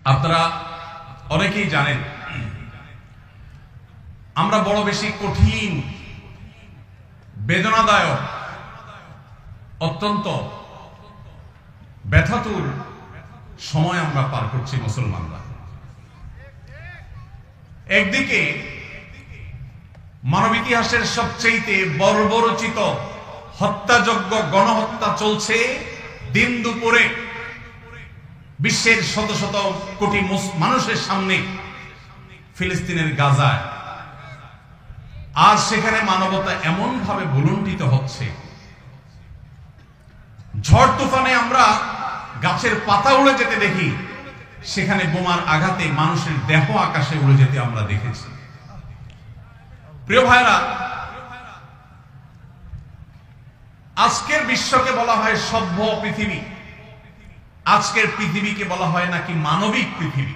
আপনারা অনেকেই জানেন আমরা বড় বেশি কঠিন, বেদনাদায়ক, অত্যন্ত ব্যথাতুর সময় আমরা পার করছি মুসলমানরা। একদিকে মানব ইতিহাসের সবচেয়ে বর্বরচিত হত্যাযজ্ঞ, গণহত্যা চলছে দিন দুপুরে বিশ্বের শত শত কোটি মানুষের সামনে ফিলিস্তিনের গাজায়। আজ সেখানে মানবতা এমন ভাবে ভুলুণ্ঠিত হচ্ছে, ঝড় তুফানে আমরা গাছের পাতা উড়ে যেতে দেখি, সেখানে বোমার আঘাতে মানুষের দেহ আকাশে উড়ে যেতে আমরা দেখেছি। প্রিয় ভাইরা, আজকের বিশ্বকে বলা হয় সভ্য পৃথিবী, আজকের পৃথিবীকে বলা হয় নাকি মানবিক পৃথিবী।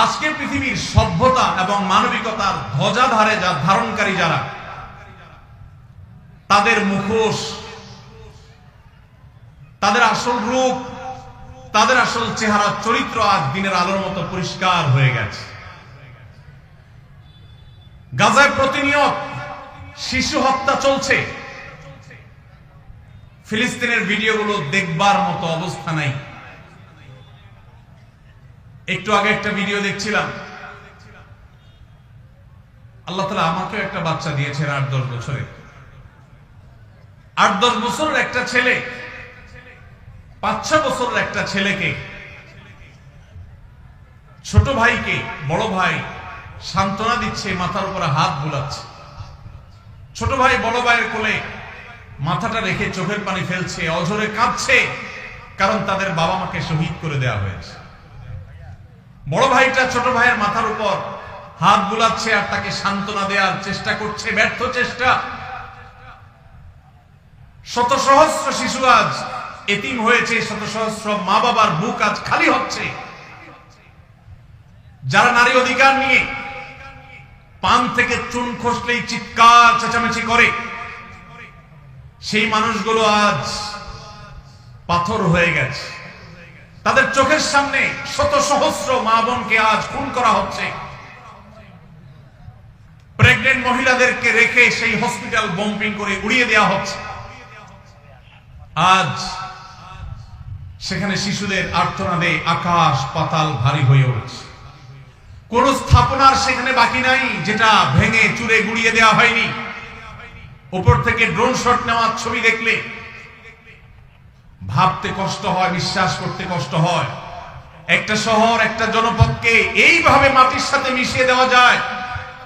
আজকের পৃথিবীর সভ্যতা এবং মানবিকতার ধ্বজাধারে ধারণকারী যারা, তাদের মুখোশ, তাদের আসল রূপ, তাদের আসল চেহারা, চরিত্র আজ দিনের আলোর মতো পরিষ্কার হয়ে গেছে। গাজায় প্রতিনিয়ত শিশু হত্যা চলছে, ফিলিস্তিনের ভিডিওগুলো দেখবার মতো অবস্থা নাই। একটু আগে একটা ভিডিও দেখছিলাম, আল্লাহ তাআলা আমাকেও একটা বাচ্চা দিয়েছেন ৮-১০ বছরে। ৮-১০ বছরের একটা ছেলে ৫-৬ বছরের একটা ছেলেকে, ছোট ভাইকে বড় ভাই সান্ত্বনা দিচ্ছে, মাথার উপরে হাত বুলাচ্ছে। ছোট ভাই বড় ভাইয়ের কোলে মাথাটা রেখে চোখের পানি ফেলছে, অঝরে কাঁদছে, কারণ তাদের বাবা মাকে শহীদ করে দেওয়া হয়েছে। বড় ভাইটা ছোট ভাইয়ের মাথার উপর হাত বুলাচ্ছে আর তাকে সান্ত্বনা দেওয়ার চেষ্টা করছে, ব্যর্থ চেষ্টা। শত সহস্র শিশু আজ এতিম হয়েছে, শত সহস্র মা বাবার বুক আজ খালি হচ্ছে। যারা নারী অধিকার নিয়ে পান থেকে চুন খসলেই চিৎকার চেঁচামেচি করে, সেই মানুষগুলো আজ পাথর হয়ে গেছে। তাদের চোখের সামনে শত সহস্র মা বোনকে আজ খুন করা হচ্ছে। প্রেগনেন্ট মহিলাদেরকে রেখে সেই হসপিটাল বম্পিং করে উড়িয়ে দেওয়া হচ্ছে। আজ সেখানে শিশুদের আর্তনাদে আকাশ পাতাল ভারী হয়ে উঠছে। কোন স্থাপনার সেখানে বাকি নাই যেটা ভেঙে চুরে গুড়িয়ে দেওয়া হয়নি। উপর থেকে ড্রোন শট নেওয়ার ছবি দেখলে ভাবতে কষ্ট হয়, বিশ্বাস করতে কষ্ট হয়। একটা শহর, একটা জনপদকে এইভাবে মাটির সাথে মিশিয়ে দেওয়া যায়।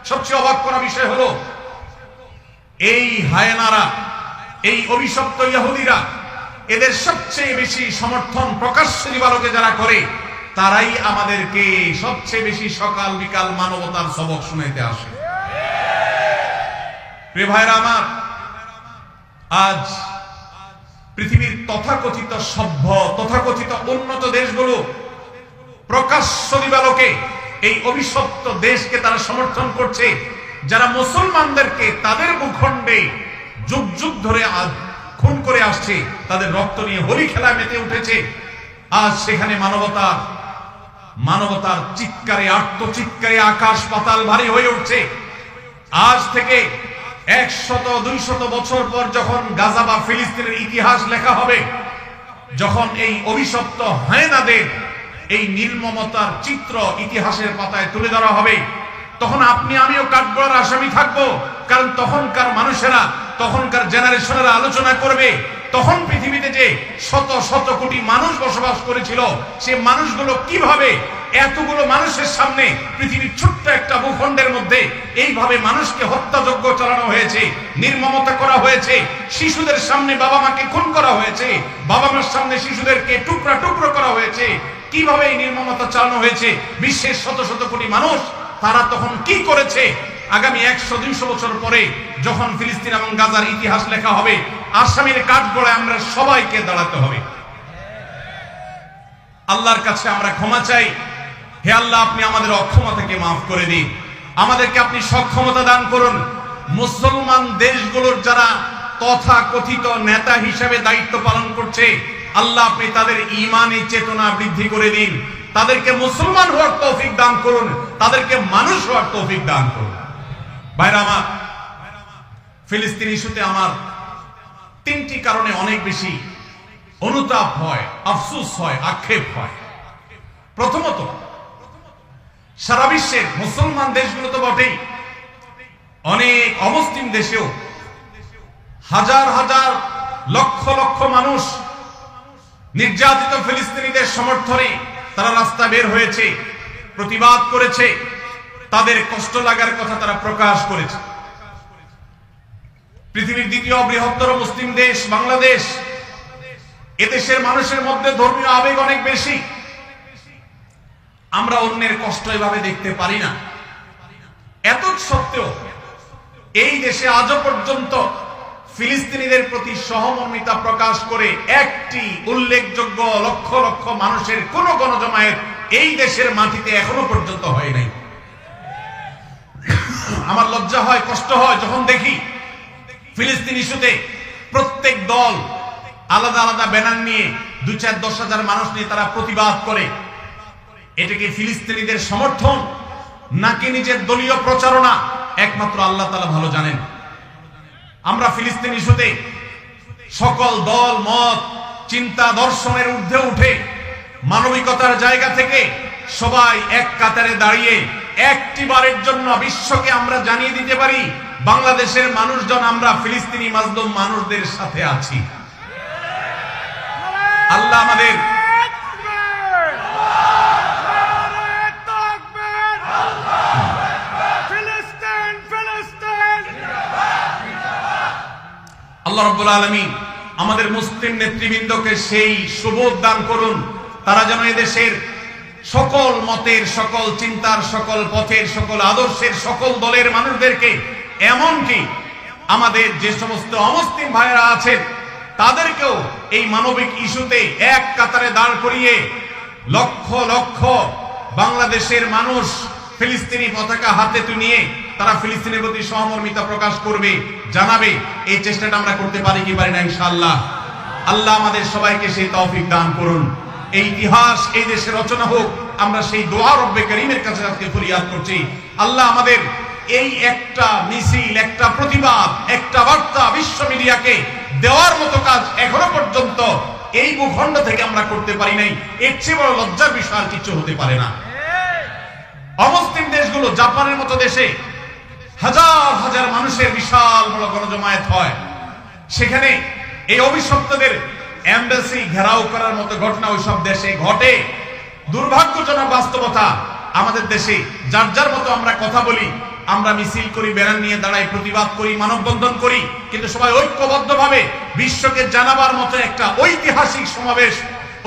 সবচেয়ে অবাক করা বিষয় হলো, এই হায়নারা, এই অভিশপ্ত ইহুদিরা, এদের সবচেয়ে বেশি সমর্থন প্রকাশ্য দিবালোকে যারা করে, তারাই আমাদেরকে সবচেয়ে বেশি সকাল বিকাল মানবতার সবক শুনাইতে আসে। প্রিয় ভাইরা আমার, আজ পৃথিবীর তথাকথিত সভ্য, তথাকথিত উন্নত দেশগুলো প্রকাশ্য দিবালোকে এই অভিশপ্ত দেশকে তারা সমর্থন করছে, যারা মুসলমানদেরকে তাদের ভূখণ্ডে যুগ যুগ ধরে আজ খুন করে আসছে, তাদের রক্ত নিয়ে হোলি খেলা মেতে উঠেছে। আজ সেখানে মানবতার চিৎকারে, আর্তচিৎকারে আকাশ পাতাল ভারী হয়ে উঠছে। আজ থেকে ১০০-২০০ বছর পর যখন গাজা বা ফিলিস্তিনের ইতিহাস লেখা হবে, যখন এই অভিশপ্ত হায়নাদের এই নির্মমতার চিত্র ইতিহাসের পাতায় তুলে ধরা হবে, তখন আপনি আমিও কাঠগড়ার আসামি থাকবো। কারণ তখনকার মানুষেরা, তখনকার জেনারেশনেরা আলোচনা করবে, তখন পৃথিবীতে যে শত শত কোটি মানুষ বসবাস করেছিল, সে মানুষগুলো কিভাবে এতগুলো মানুষের সামনে পৃথিবীর ছোট্ট একটা ভূখণ্ডের মধ্যে এইভাবে মানুষকে হত্যাযজ্ঞ চালানো হয়েছে, নির্মমতা করা হয়েছে, শিশুদের সামনে বাবা মাকে খুন করা হয়েছে, বাবা মার সামনে শিশুদেরকে টুকরা টুকরো করা হয়েছে, কিভাবে এই নির্মমতা চালানো হয়েছে, বিশ্বের শত শত কোটি মানুষ তারা তখন কি করেছে। আগামী ১০০-২০০ বছর পরে যখন ফিলিস্তিন এবং গাজার ইতিহাস লেখা হবে, আসামির কাঠগড়ায় আমরা সবাইকে দাঁড়াতে হবে। আল্লাহর কাছে আমরা ক্ষমা চাই। হে আল্লাহ, আপনি আমাদের অক্ষমতাকে মাফ করে দিন, আমাদেরকে আপনি সক্ষমতা দান করুন। মুসলমান দেশগুলোর যারা তথাকথিত নেতা হিসেবে দায়িত্ব পালন করছে, আল্লাহ আপনি তাদের ঈমানি চেতনা বৃদ্ধি করে দিন, তাদেরকে মুসলমান হওয়ার তৌফিক দান করুন, তাদেরকে মানুষ হওয়ার তৌফিক দান করুন। ভাইরা আমার, ফিলিস্তিন ইস্যুতে আমার তিনটি কারণে অনেক বেশি অনুতাপ হয়, আফসোস হয়, আক্ষেপ হয়। প্রথমত, সারা বিশ্বের মুসলমান দেশগুলো তো বটেই, অনেক অমুসলিম দেশেও হাজার হাজার লক্ষ লক্ষ মানুষ নির্যাতিত ফিলিস্তিনিদের সমর্থনে তারা রাস্তা বের হয়েছে, প্রতিবাদ করেছে, তাদের কষ্ট লাগার কথা তারা প্রকাশ করেছে। পৃথিবীর দ্বিতীয় বৃহত্তর মুসলিম দেশ বাংলাদেশ, এদেশের মানুষের মধ্যে ধর্মীয় আবেগ অনেক বেশি। আমরা অন্যের কষ্ট এভাবে দেখতে পারি না। এত সত্ত্বেও এই দেশে আজও পর্যন্ত ফিলিস্তিনিদের প্রতি সহমর্মিতা প্রকাশ করে একটি উল্লেখযোগ্য লক্ষ লক্ষ মানুষের কোন গণজমায়েত এই দেশের মাটিতে এখনো পর্যন্ত হয় নাই। আমার লজ্জা হয়, কষ্ট হয় যখন দেখি ফিলিস্তিন ইস্যুতে প্রত্যেক দল আলাদা আলাদা ব্যানার নিয়ে 2-4-10,000 মানুষ নিয়ে তারা প্রতিবাদ করে। এটা কি ফিলিস্তিনিদের সমর্থন নাকি নিজের দলীয় প্রচারণা? একমাত্র আল্লাহ তাআলা ভালো জানেন। আমরা ফিলিস্তিন ইস্যুতে সকল দল মত চিন্তা দর্শনের ঊর্ধ্বে উঠে মানবিকতার জায়গা থেকে সবাই এক কাতারে দাঁড়িয়ে একটিবারের জন্য বিশ্বকে আমরা জানিয়ে দিতে পারি, বাংলাদেশের মানুষজন আমরা ফিলিস্তিনি মাজলুম মানুষদের সাথে আছি। আল্লাহ আমাদের আল্লাহ রাব্বুল আলামিন আমাদের মুসলিম নেতৃবৃন্দকে সেই সুবোধ দান করুন, তারা যেন এদেশের সকল মতের, সকল চিন্তার, সকল পথের, সকল আদর্শের, সকল দলের মানুষদেরকে, এমনকি আমাদের যে সমস্ত অমুসলিম ভাইয়েরা আছেন তাদেরকেও এই মানবিক ইস্যুতে এক কাতারে দাঁড় করিয়ে লক্ষ লক্ষ বাংলাদেশের মানুষ ফিলিস্তিনি পতাকা হাতে নিয়ে তারা ফিলিস্তিনের প্রতি সহমর্মিতা প্রকাশ করবে, জানাবে। এই চেষ্টাটা আমরা করতে পারি কি পারি না? ইনশাআল্লাহ। আল্লাহ আমাদের সবাইকে সেই তৌফিক দান করুন। এই ইতিহাস এই দেশে রচনা হোক, আমরা সেই দোয়া রব্বে করিমের কাছে আজকে ফরিয়াদ করছি। আল্লাহ আমাদের এই একটা মিছিল, একটা প্রতিবাদ, একটা বার্তা বিশ্ব মিডিয়াকে দেওয়ার মতো কাজ এখনো পর্যন্ত এই ভূখণ্ড থেকে আমরা করতে পারি নাই। এর চেয়ে বড় লজ্জার বিষয় আর কিছু হতে পারে না। অমুসলিম দেশগুলো, জাপানের মতো দেশে হাজার হাজার মানুষের বিশাল বড় গণজমায়েত হয়, সেখানে এই অভিশপ্তদের এমবাসি ঘেরাও করার মতো ঘটনা ওইসব দেশে ঘটে। দুর্ভাগ্যজনক বাস্তবতা, আমাদের দেশে যার যার মতো আমরা কথা বলি, আমরা মিছিল করি, ব্যানার নিয়ে দাঁড়াই, প্রতিবাদ করি, মানববন্ধন করি, কিন্তু সবাই ঐক্যবদ্ধভাবে বিশ্বকে জানাবার মতো একটা ঐতিহাসিক সমাবেশ,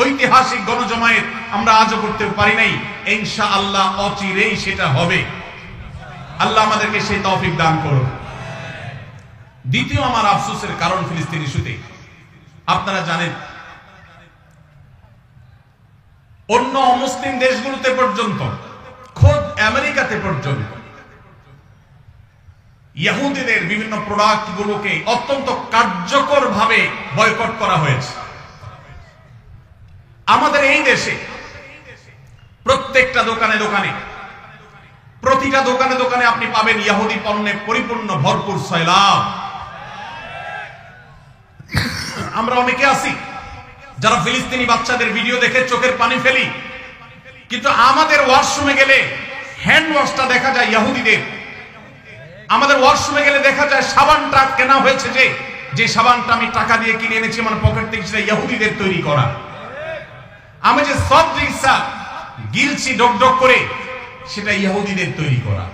ঐতিহাসিক গণজমায়েত আমরা আজও করতে পারি নাই। ইনশাআল্লাহ অচিরেই সেটা হবে। আল্লাহ আমাদেরকে সেই তৌফিক দান করুন। দ্বিতীয় আমার আফসোসের কারণ ফিলিস্তিন ইস্যুতে, আপনারা জানেন অন্য মুসলিম দেশগুলোতে পর্যন্ত, খোদ আমেরিকাতে পর্যন্ত ইহুদিদের বিভিন্ন প্রোডাক্ট গুলোকে অত্যন্ত কার্যকর ভাবে বয়কট করা হয়েছে। আমাদের এই দেশে প্রত্যেকটা দোকানে দোকানে, প্রতিটা দোকানে দোকানে আপনি পাবেন ইহুদি পণ্যে পরিপূর্ণ ভরপুর সয়লাব। আমরা অনেকে আছি যারা ফিলিস্তিনি বাচ্চাদের ভিডিও দেখে চোখের পানি ফেলি, কিন্তু আমাদের ওয়াশরুমে গেলে হ্যান্ড ওয়াশটা দেখা যায় ইহুদিদের। আমাদের ওয়াশরুমে গেলে দেখা যায় সাবানটা কেনা হয়েছে, যে সাবানটা আমি টাকা দিয়ে কিনে এনেছি আমার পকেট থেকে, সেটা ইহুদিদের তৈরি করা। আমি যে সফট ড্রিঙ্কসটা গিলছি ডক ডক করে, সেটা ইহুদিদের তৈরি করা।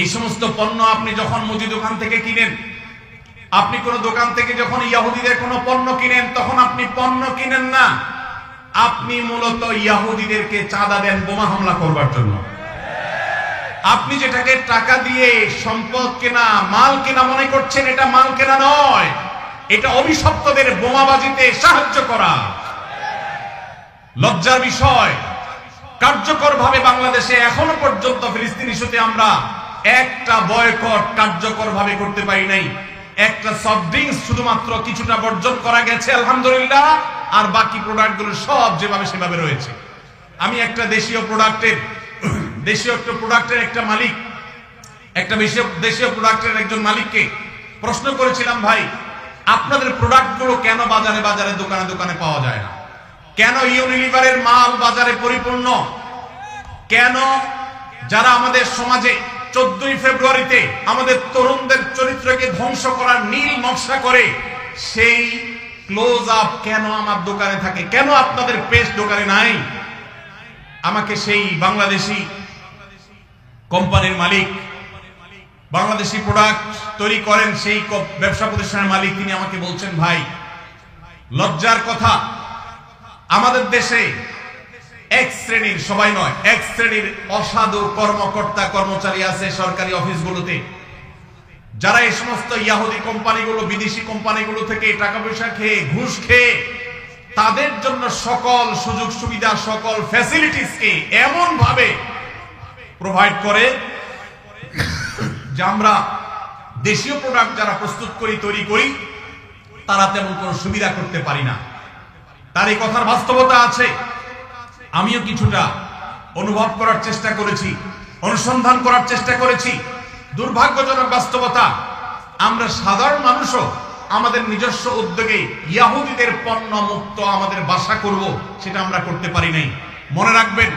এই সমস্ত পণ্য আপনি যখন মুদি দোকান থেকে কিনেন, আপনি কোন দোকান থেকে যখন ইহুদিদের কোন পণ্য কিনেন, তখন আপনি পণ্য কিনেন না, আপনি মূলত ইহুদিদেরকে চাঁদা দেন বোমা হামলা করবার জন্য। আপনি যেটাকে টাকা দিয়ে সম্পদ কেনা, মাল কেনা মনে করছেন, এটা মাল কেনা নয়, এটা অভিশপ্তদের বোমাবাজিতে সাহায্য করা। লজ্জার বিষয়, কার্যকরভাবে বাংলাদেশে এখনো পর্যন্ত ফিলিস্তিন ইস্যুতে আমরা একটা বয়কট কার্যকরভাবে করতে পারি নাই। একটা সফট ড্রিঙ্কস শুধুমাত্র কিছুটা বর্জন করা গেছে, আলহামদুলিল্লাহ। আর বাকি প্রোডাক্টগুলো সব যেভাবে সেভাবে রয়েছে। আমি একটা দেশীয় প্রোডাক্টের একটা মালিক, একটা দেশীয় প্রোডাক্টের একজন মালিককে প্রশ্ন করেছিলাম, ভাই আপনাদের প্রোডাক্টগুলো কেন বাজারে বাজারে দোকানে দোকানে পাওয়া যায় না? কেন ইউনিলিভারের মাল বাজারে পরিপূর্ণ? কেন যারা আমাদের সমাজে 14ই ফেব্রুয়ারিতে আমাদের তরুণদের চরিত্রকে ধ্বংস করার নীল নকশা করে সেই ক্লোজ আপ কেন আমার দোকানে থাকে? কেন আপনাদের পেস্ট দোকানে নাই? আমাকে সেই বাংলাদেশি কোম্পানির মালিক, বাংলাদেশি প্রোডাক্ট তৈরি করেন সেই ব্যবসা প্রতিষ্ঠানের মালিক, তিনি আমাকে বলছেন, ভাই লজ্জার কথা, আমাদের দেশে এক শ্রেণীর, সবাই নয়, এক শ্রেণীর অসাধু কর্মকর্তা কর্মচারী আছে সরকারি অফিসগুলোতে, যারা এই সমস্ত ইয়াহুদি কোম্পানিগুলো, বিদেশি কোম্পানিগুলো থেকে টাকা পয়সা খেয়ে, ঘুষ খেয়ে তাদের জন্য সকল সুযোগ সুবিধা, সকল ফ্যাসিলিটিসকে এমন ভাবে প্রোভাইড করে যে আমরা দেশীয় প্রোডাক্ট যারা প্রস্তুত করি, তৈরি করি, তারা তেমন কোনো সুবিধা করতে পারি না। তার এই কথার বাস্তবতা আছে। আমিও কিছুটা অনুভব করার চেষ্টা করেছি, অনুসন্ধান করার চেষ্টা করেছি। দুর্ভাগ্যজনক বাস্তবতা, আমরা সাধারণ মানুষও আমাদের নিজস্ব উদ্যোগে ইয়াহুদিদের পণ্য মুক্ত আমাদের বাসা করব, সেটা আমরা করতে পারি নাই। মনে রাখবেন,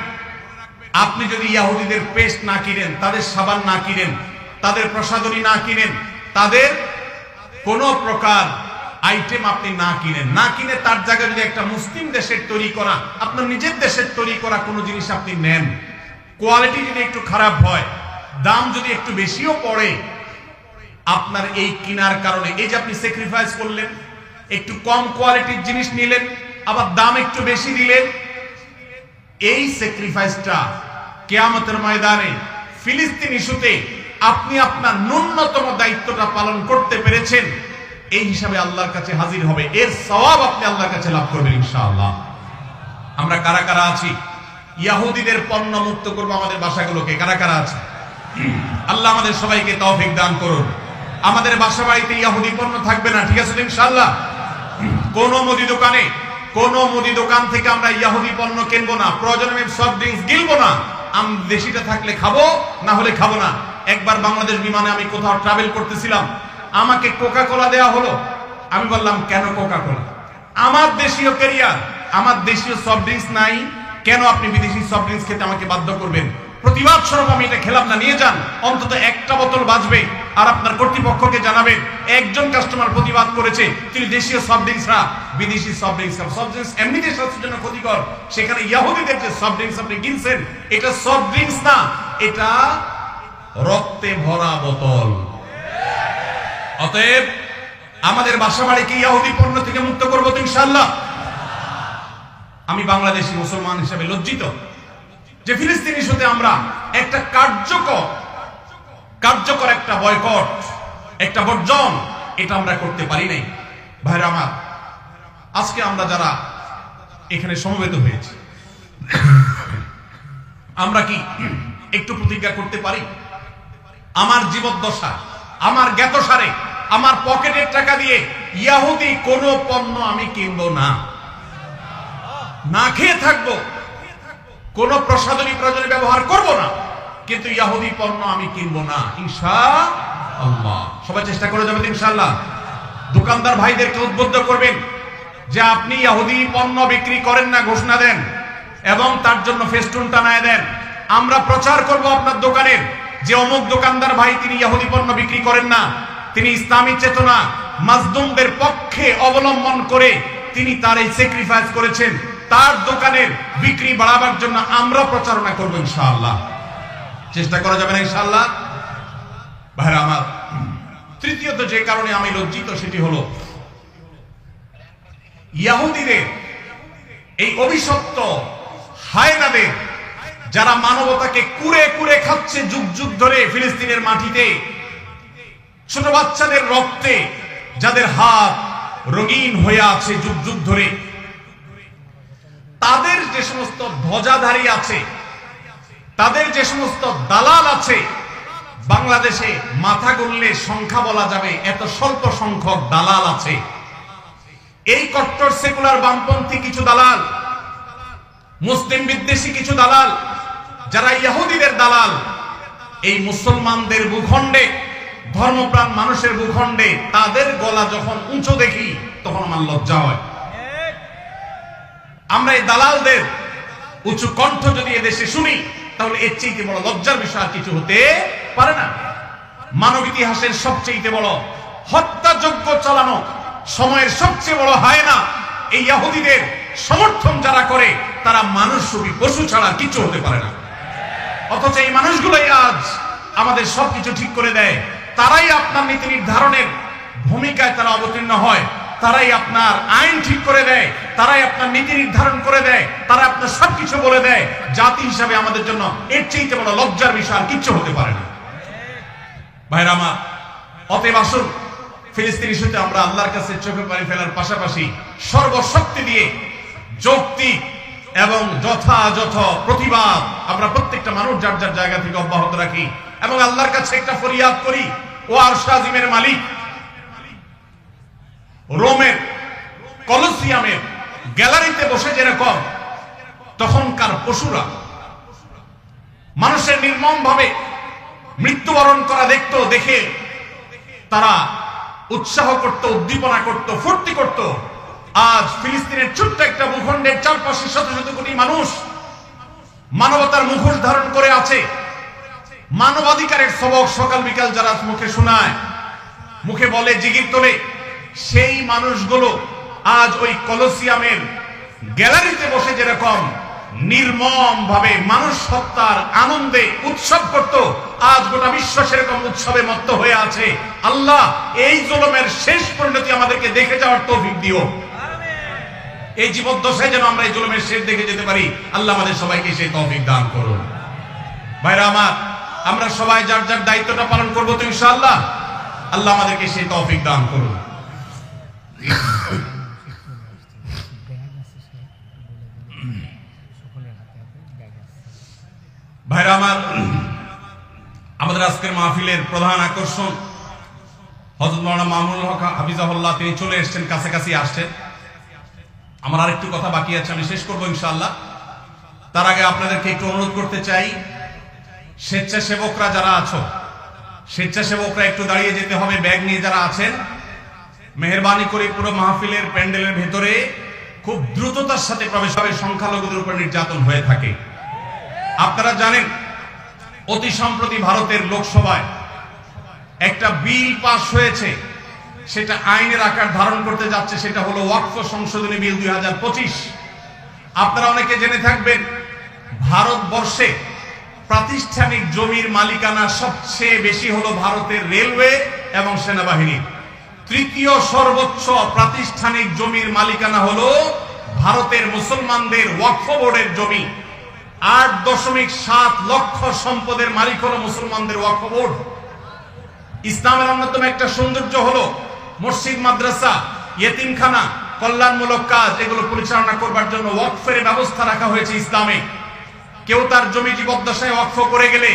আপনি যদি ইয়াহুদিদের পেস্ট না কিনেন, তাদের সাবান না কিনেন, তাদের প্রসাধনী না কিনেন, তাদের কোন প্রকার আইটেম আপনি না কিনে তার জায়গায় যদি একটা মুসলিম দেশের তৈরি করা, আপনার নিজের দেশের তৈরি করা কোনো জিনিস আপনি নেন, কোয়ালিটি যদি একটু খারাপ হয়, দাম যদি একটু বেশিও পড়ে, আপনার এই কিনার কারণে, এই যে আপনি স্যাক্রিফাইস করলেন, একটু কম কোয়ালিটির জিনিস নিলেন, আবার দাম একটু বেশি দিলেন, এই স্যাক্রিফাইসটা কিয়ামতের ময়দানে ফিলিস্তিন ইস্যুতে আপনি আপনার ন্যূনতম দায়িত্বটা পালন করতে পেরেছেন, এই হিসাবে আল্লাহর কাছে হাজির হবে। এর সওয়াব আপনি আল্লাহর কাছে লাভ করবেন ইনশাআল্লাহ। আমরা কারা কারা আছি ইয়াহুদিদের পণ্য মুক্ত করব আমাদের বাসাগুলোকে? কারা কারা আছে? আল্লাহ আমাদের সবাইকে তৌফিক দান করুন। আমাদের বাসা বাড়িতে ইয়াহুদি পণ্য থাকবে না, ঠিক আছে ইনশাআল্লাহ? কোন মুদি দোকান থেকে আমরা ইয়াহুদি পণ্য কিনবো না, প্রয়োজনে আমি সফট ড্রিঙ্কস গিলবো না। আমি দেশিটা থাকলে খাবো, না হলে খাবো না। একবার বাংলাদেশ বিমানে আমি কোথাও ট্রাভেল করতেছিলাম, আমাকে কোকা কোলা দেওয়া হলো। আমি বললাম, কেন কোকা কোলা? আমার দেশীয় ক্যারিয়ার, আমার দেশীয় সফট ড্রিঙ্কস নাই, কেন আপনি বিদেশি সফট ড্রিঙ্কস খেতে আমাকে বাধ্য করবেন? প্রতিবাদ স্বরূপ আমি এটা খেলাম না, নিয়ে যান, অন্তত একটা বোতল বাঁচবে। আর আপনার কর্তৃপক্ষকে জানাবেন, একজন কাস্টমার প্রতিবাদ করেছে, তিনি দেশীয় সফট ড্রিঙ্কস না, বিদেশি সফট ড্রিঙ্কস। সফট ড্রিঙ্কস এমনিতে স্বাস্থ্যের জন্য ক্ষতিকর, সেখানে ইয়াহুদিদের যে সফট ড্রিঙ্কস আপনি কিনছেন, এটা সফট ড্রিঙ্কস না, এটা রক্তে ভরা বোতল। অতএব আমাদের বাসা বাড়িকে ইয়াহুদি পণ্য থেকে মুক্ত করবো তো ইনশাআল্লাহ। আমি বাংলাদেশি মুসলমান হিসেবে লজ্জিত যে ফিলিস্তিন ইস্যুতে আমরা একটা কার্যকর একটা বয়কট, একটা বর্জন, এটা আমরা করতে পারি নাই। ভাইরা আমার, আজকে আমরা যারা এখানে সমবেত হয়েছি, আমরা কি একটু প্রতিজ্ঞা করতে পারি, আমার জীবদ্দশা, আমার জ্ঞাতসারে, আমার পকেটের টাকা দিয়ে ইয়াহুদি কোন পণ্য আমি কিনবো না, না খেয়ে থাকবো, কোন প্রসাধনী প্রয়োজনে ব্যবহার করব না, কিন্তু ইয়াহুদি পণ্য আমি কিনবো না ইনশাআল্লাহ। সবাই চেষ্টা করে যাবেন ইনশাআল্লাহ। দোকানদার ভাইদেরকে উদ্বুদ্ধ করবেন যে আপনি ইয়াহুদি পণ্য বিক্রি করেন না, ঘোষণা দেন এবং তার জন্য ফেস্টুন টানায় দেন। আমরা প্রচার করব আপনার দোকানের যে অমুক দোকানদার ভাই তিনি ইয়াহুদি পণ্য বিক্রি করেন না, তিনি ইসলামী চেতনা মাজলুমদের পক্ষে অবলম্বন করে তিনি তার এই স্যাক্রিফাইস করেছেন, তার দোকানের বিক্রি বাড়াবার জন্য আমরা প্রচারণা করব ইনশাআল্লাহ। চেষ্টা করা যাবে না ইনশাআল্লাহ। ভাইরা আমার, তৃতীয়ত যে কারণে আমি লজ্জিত সেটি হলো ইয়াহুদিদের এই অভিশপ্ত হায়নাদের, যারা মানবতাকে কুরে কুরে খাচ্ছে যুগ যুগ ধরে ফিলিস্তিনের মাটিতে, ছোট বাচ্চাদের রক্তে যাদের হাত রঙিন হয়ে আছে যুগ যুগ ধরে, তাদের যে সমস্ত ধ্বজাধারী আছে, তাদের যে সমস্ত দালাল আছে, বাংলাদেশে মাথা গুনলে সংখ্যা বলা যাবে, এত স্বল্প সংখ্যক দালাল আছে। এই কট্টর সেকুলার বামপন্থী কিছু দালাল, মুসলিম বিদ্বেষী কিছু দালাল, যারা ইহুদিদের দালাল, এই মুসলমানদের ভূখণ্ডে, ধর্মপ্রাণ মানুষের ভূখণ্ডে তাদের গলা যখন উঁচু দেখি তখন আমার লজ্জা হয়। আমরা এই দালালদের উঁচু কণ্ঠ যদি এদেশে শুনি তাহলে এর চেয়ে বড় লজ্জার বিষয় আর কিছু হতে পারে না। মানব ইতিহাসের সবচেয়ে বড় হত্যাযজ্ঞ চালানো, সময়ের সবচেয়ে বড় হায়না এই ইহুদিদের সমর্থন যারা করে তারা মানুষরূপী পশু ছাড়া কিছু হতে পারে না। অথচ এই মানুষগুলোই আজ আমাদের সবকিছু ঠিক করে দেয়। তারাই আপনার নীতি নির্ধারণের ভূমিকায় তারা অবতীর্ণ হয়, তারাই আপনার আইন ঠিক করে দেয়, তারাই আপনার নীতি নির্ধারণ করে দেয়, তারা আপনার সবকিছু বলে দেয়। জাতি হিসাবে আমাদের জন্য এর চেয়ে বড় লজ্জার বিষয় আর কিচ্ছু হতে পারে না। ভাইরা আমার, অতএব আসুন ফিলিস্তিন ইস্যুতে আমরা আল্লাহর কাছে চোখে পানি ফেলার পাশাপাশি সর্বশক্তি দিয়ে যৌক্তিক এবং যথাযথ প্রতিবাদ আমরা প্রত্যেকটা মানুষ যার যার জায়গা থেকে অব্যাহত রাখি এবং আল্লাহর কাছে একটা ফরিয়াদ করি। ও আরশ আজিমের মালিক, রোমের কলোসিয়ামের গ্যালারিতে বসে যেরকম তখনকার পশুরা মানুষের নির্মম ভাবে মৃত্যুবরণ করা দেখতো, দেখে তারা উৎসাহ করত, উদ্দীপনা করত, ফুর্তি করত, আজ ফিলিস্তিনের ছোট্ট একটা ভূখণ্ডের চারপাশে শত শত কোটি মানুষ মানবতার মুখোশ ধারণ করে আছে। মানবাধিকারের সবক সকাল বিকাল যারা মুখে শোনায়, মুখে বলে, জিগির তোলে, সেই মানুষগুলো আজ ওই কলোসিয়ামের গ্যালারিতে বসে যেরকম নির্মম ভাবে মানুষ হত্যার আনন্দে উৎসব করত, আজ গোটা বিশ্ব সেরকম উৎসবে মত্ত হয়ে আছে। আল্লাহ এই জুলুমের শেষ পরিণতি আমাদেরকে দেখে যাওয়ার তৌফিক দিও। এই জীবদ্দশায় যেন আমরা এই জুলুমের শেষ দেখে যেতে পারি। আল্লাহ আমাদের সবাইকে সেই তৌফিক দান করুন। ভাইরা আমার, আমরা সবাই যার যার দায়িত্বটা পালন করবো তো ইনশাআল্লাহ। আল্লাহ আমাদেরকে সেই তৌফিক দান করুন। ভাইরা আমার, আমাদের আজকের মাহফিলের প্রধান আকর্ষণ হযরত মাওলানা মামুনুল হক হাফিজাহুল্লাহ, তিনি চলে এসেছেন, কাছাকাছি আসছেন। আমার আরেকটু কথা বাকি আছে, আমি শেষ করবো ইনশাআল্লাহ। তার আগে আপনাদেরকে একটু অনুরোধ করতে চাই, স্বেচ্ছাসেবকরা যারা আছো, স্বেচ্ছাসেবকরা একটু দাঁড়িয়ে যেতে হবে। ব্যাগ নিয়ে যারা আছেন, মেহেরবানি করে পুরো মাহফিলের প্যান্ডেলের ভেতরে খুব দ্রুততার সাথে প্রবেশ হবে। সংখ্যালঘুদের উপর নির্যাতন হয়ে থাকে। আপনারা জানেন অতি সম্প্রতি ভারতের লোকসভায় একটা বিল পাস হয়েছে, সেটা আইনের আকার ধারণ করতে যাচ্ছে। সেটা হলো ওয়াকফ সংশোধনী বিল 2025। আপনারা অনেকে জেনে থাকবেন, ভারতবর্ষে প্রাতিষ্ঠানিক জমির মালিকানা সবচেয়ে বেশি হলো ভারতের রেলওয়ে এবং সেনাবাহিনীর। তৃতীয় সর্বোচ্চ প্রাতিষ্ঠানিক জমির মালিকানা হলো ভারতের মুসলমানদের ওয়াকফ বোর্ডের জমি। 8.7 লক্ষ সম্পদের মালিক হলো মুসলমানদের ওয়াকফ বোর্ড। ইসলামের অন্যতম একটা সৌন্দর্য হলো মসজিদ, মাদ্রাসা, ইয়েতিমখানা, কল্যাণমূলক কাজ, এগুলো পরিচালনা করবার জন্য ওয়াকফের ব্যবস্থা রাখা হয়েছে ইসলামে। কেউ তার জমি জীবদ্দশায় ওয়াকফ করে গেলে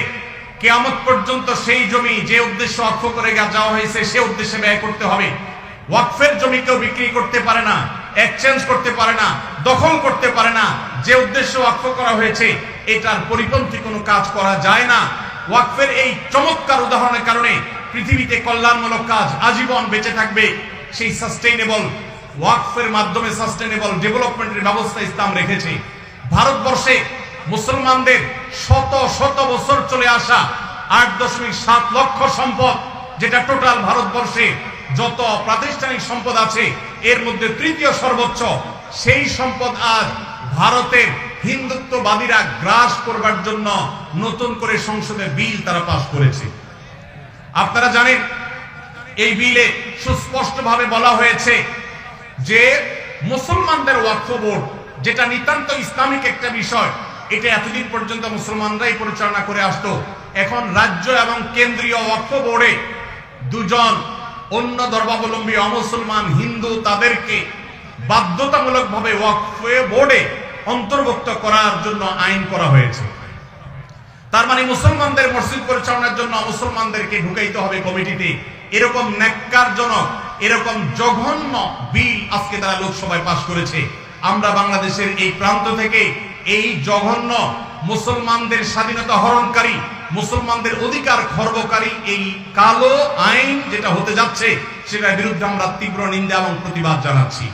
কিয়ামত পর্যন্ত সেই জমি যে উদ্দেশ্যে ওয়াকফ করে যাওয়া হয়েছে সে উদ্দেশ্যে ব্যয় করতে হবে। ওয়াকফের জমি কেউ বিক্রি করতে পারে না, এক্সচেঞ্জ করতে পারে না, দখল করতে পারে না। যে উদ্দেশ্যে ওয়াকফ করা হয়েছে এটার পরিপন্থী কোনো কাজ করা যায় না। ওয়াকফের এই চমৎকার উদাহরণের কারণে পৃথিবীতে কল্যাণমূলক কাজ আজীবন বেঁচে থাকবে। সেই সাস্টেইনেবল ওয়াকফের মাধ্যমে সাস্টেইনেবল ডেভেলপমেন্টের ব্যবস্থা ইসলাম রেখেছে। ভারতবর্ষে মুসলমানদের শত শত বছর চলে আসা 8.7 লক্ষ সম্পদ, যেটা টোটাল ভারতবর্ষে যত প্রাতিষ্ঠানিক সম্পদ আছে এর মধ্যে তৃতীয় সর্বোচ্চ। সেই সম্পদ আজ ভারতের হিন্দুত্ববাদীরা গ্রাস করবার জন্য নতুন করে সংসদে বিল তারা পাস করেছে। আপনারা জানেন এই বিলে সুস্পষ্টভাবে বলা হয়েছে যে মুসলমানদের ওয়াকফ বোর্ড, যেটা নিতান্ত ইসলামিক একটা বিষয়, এটা এতদিন পর্যন্ত মুসলমানরাই পরিচালনা করে আসতো। এখন রাজ্য এবং কেন্দ্রীয় ওয়াকফ বোর্ডে দুজন অন্য ধর্মাবলম্বী অমুসলমান হিন্দু তাদেরকে বাধ্যতামূলকভাবে ওয়াকফ বোর্ডে অন্তর্ভুক্ত করার জন্য আইন করা হয়েছে। তার মানে মুসলমানদের মসজিদ পরিচালনার জন্য মুসলমানদেরকে ঢুকাইতে হবে কমিটিতে। এরকম ন্যাক্কারজনক এরকম জঘন্য বিল আজকে তারা লোকসভায় পাশ করেছে। আমরা বাংলাদেশের এই প্রান্ত থেকে এই জঘন্য মুসলমানদের স্বাধীনতা হরণকারী, মুসলমানদের অধিকার খর্বকারী এই কালো আইন যেটা হতে যাচ্ছে সেটার বিরুদ্ধে আমরা তীব্র নিন্দা এবং প্রতিবাদ জানাচ্ছি।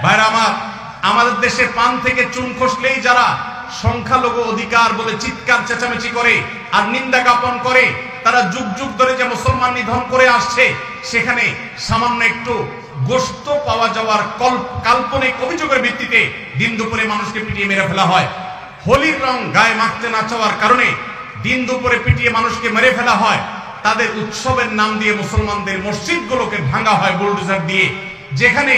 ভাইরা আমার, আমাদের দেশে পান থেকে চুন খসলেই যারা সংখ্যালঘু অধিকার বলে চিৎকার চেঁচামেচি করে আর নিন্দা জ্ঞাপন করে, তারা যুগ যুগ ধরে যে মুসলমান নিধন করে আসছে, সেখানে সামান্য একটু গোশত পাওয়া যাওয়ার কাল্পনিক অভিযোগের ভিত্তিতে দিন দুপুরে মানুষকে পিটিয়ে মেরে ফেলা হয়। হোলির রং গায়ে মাখতে না চাওয়ার কারণে দিন দুপুরে পিটিয়ে মানুষকে মেরে ফেলা হয়। তাদের উৎসবের নাম দিয়ে মুসলমানদের মসজিদগুলোকে ভাঙা হয় বুলডোজার দিয়ে। যেখানে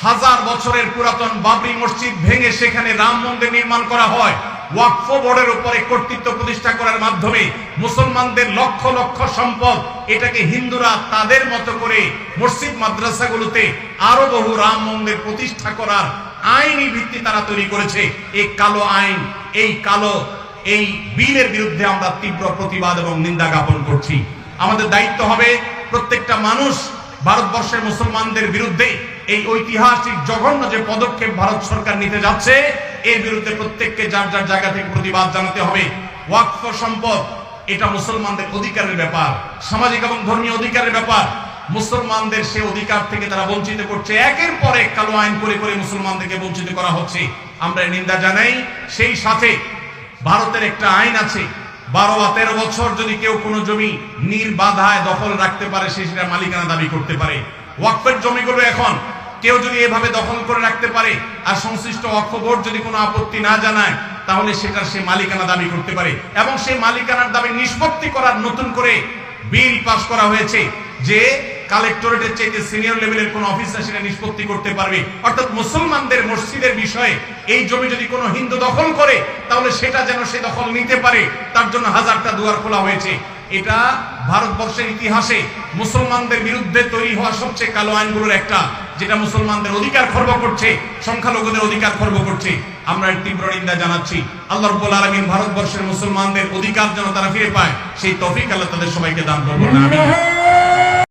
হাজার বছরের পুরাতন বাবরি মসজিদ ভেঙে সেখানে রাম মন্দির নির্মাণ করা হয়। ওয়াকফ বোর্ডের উপরে কর্তৃত্ব প্রতিষ্ঠা করার মাধ্যমে মুসলমানদের লক্ষ লক্ষ সম্পদ, এটাকে হিন্দুরা তাদের মতো করে মসজিদ মাদ্রাসাগুলোতে আরো বহু রাম মন্দির প্রতিষ্ঠা করার আইনি ভিত্তি তারা তৈরি করেছে। এই কালো আইন, এই বিলের বিরুদ্ধে আমরা তীব্র প্রতিবাদ এবং নিন্দা জ্ঞাপন করছি। আমাদের দায়িত্ব হবে প্রত্যেকটা মানুষ ভারতবর্ষের মুসলমানদের বিরুদ্ধে এই ঐতিহাসিক জঘন্য যে পদক্ষেপ ভারত সরকার নিতে যাচ্ছে, এর বিরুদ্ধে প্রত্যেককে যার যার জায়গা থেকে প্রতিবাদ জানাতে হবে। ওয়াকফ সম্পদ এটা মুসলমানদের অধিকারের ব্যাপার, সামাজিক এবং ধর্মীয় অধিকারের ব্যাপার। মুসলমানদের সে অধিকার থেকে তারা বঞ্চিত করছে। একের পর এক কালো আইন করে করে মুসলমানদেরকে বঞ্চিত করা হচ্ছে। আমরা নিন্দা জানাই। সেই সাথে ভারতের একটা আইন আছে, 12 বা 13 বছর যদি কেউ কোনো জমি নির্বাধায় দখল রাখতে পারে, সে সেটা মালিকানা দাবি করতে পারে। ওয়াকফের জমিগুলো এখন কেউ যদি এভাবে দখল করে রাখতে পারে আর সংশ্লিষ্ট ওয়াকফ বোর্ড যদি কোনো আপত্তি না জানায়, তাহলে সেটার সে মালিকানা দাবি করতে পারে। এবং সেই মালিকানার দাবি নিষ্পত্তি করার নতুন করে বিল পাস করা হয়েছে, যে কালেক্টরেটের চাইতে সিনিয়র লেভেলের কোন অফিসার সেটা নিষ্পত্তি করতে পারবে। অর্থাৎ মুসলমানদের মসজিদের বিষয়ে এই জমি যদি কোনো হিন্দু দখল করে, তাহলে সেটা যেন সে দখল নিতে পারে, তার জন্য হাজারটা দুয়ার খোলা হয়েছে। এটা ভারতবর্ষের ইতিহাসে মুসলমানদের বিরুদ্ধে তৈরি হওয়া সবচেয়ে কালো আইনগুলোর একটা, যেটা মুসলমানদের অধিকার খর্ব করছে, সংখ্যালঘুদের অধিকার খর্ব করছে। আমরা এর তীব্র নিন্দা জানাচ্ছি। আল্লাহ রাব্বুল আলামিন ভারতবর্ষের মুসলমানদের অধিকার যেন তারা ফিরে পায়, সেই তৌফিক আল্লাহ তাদের সবাইকে দান করুন। আমিন।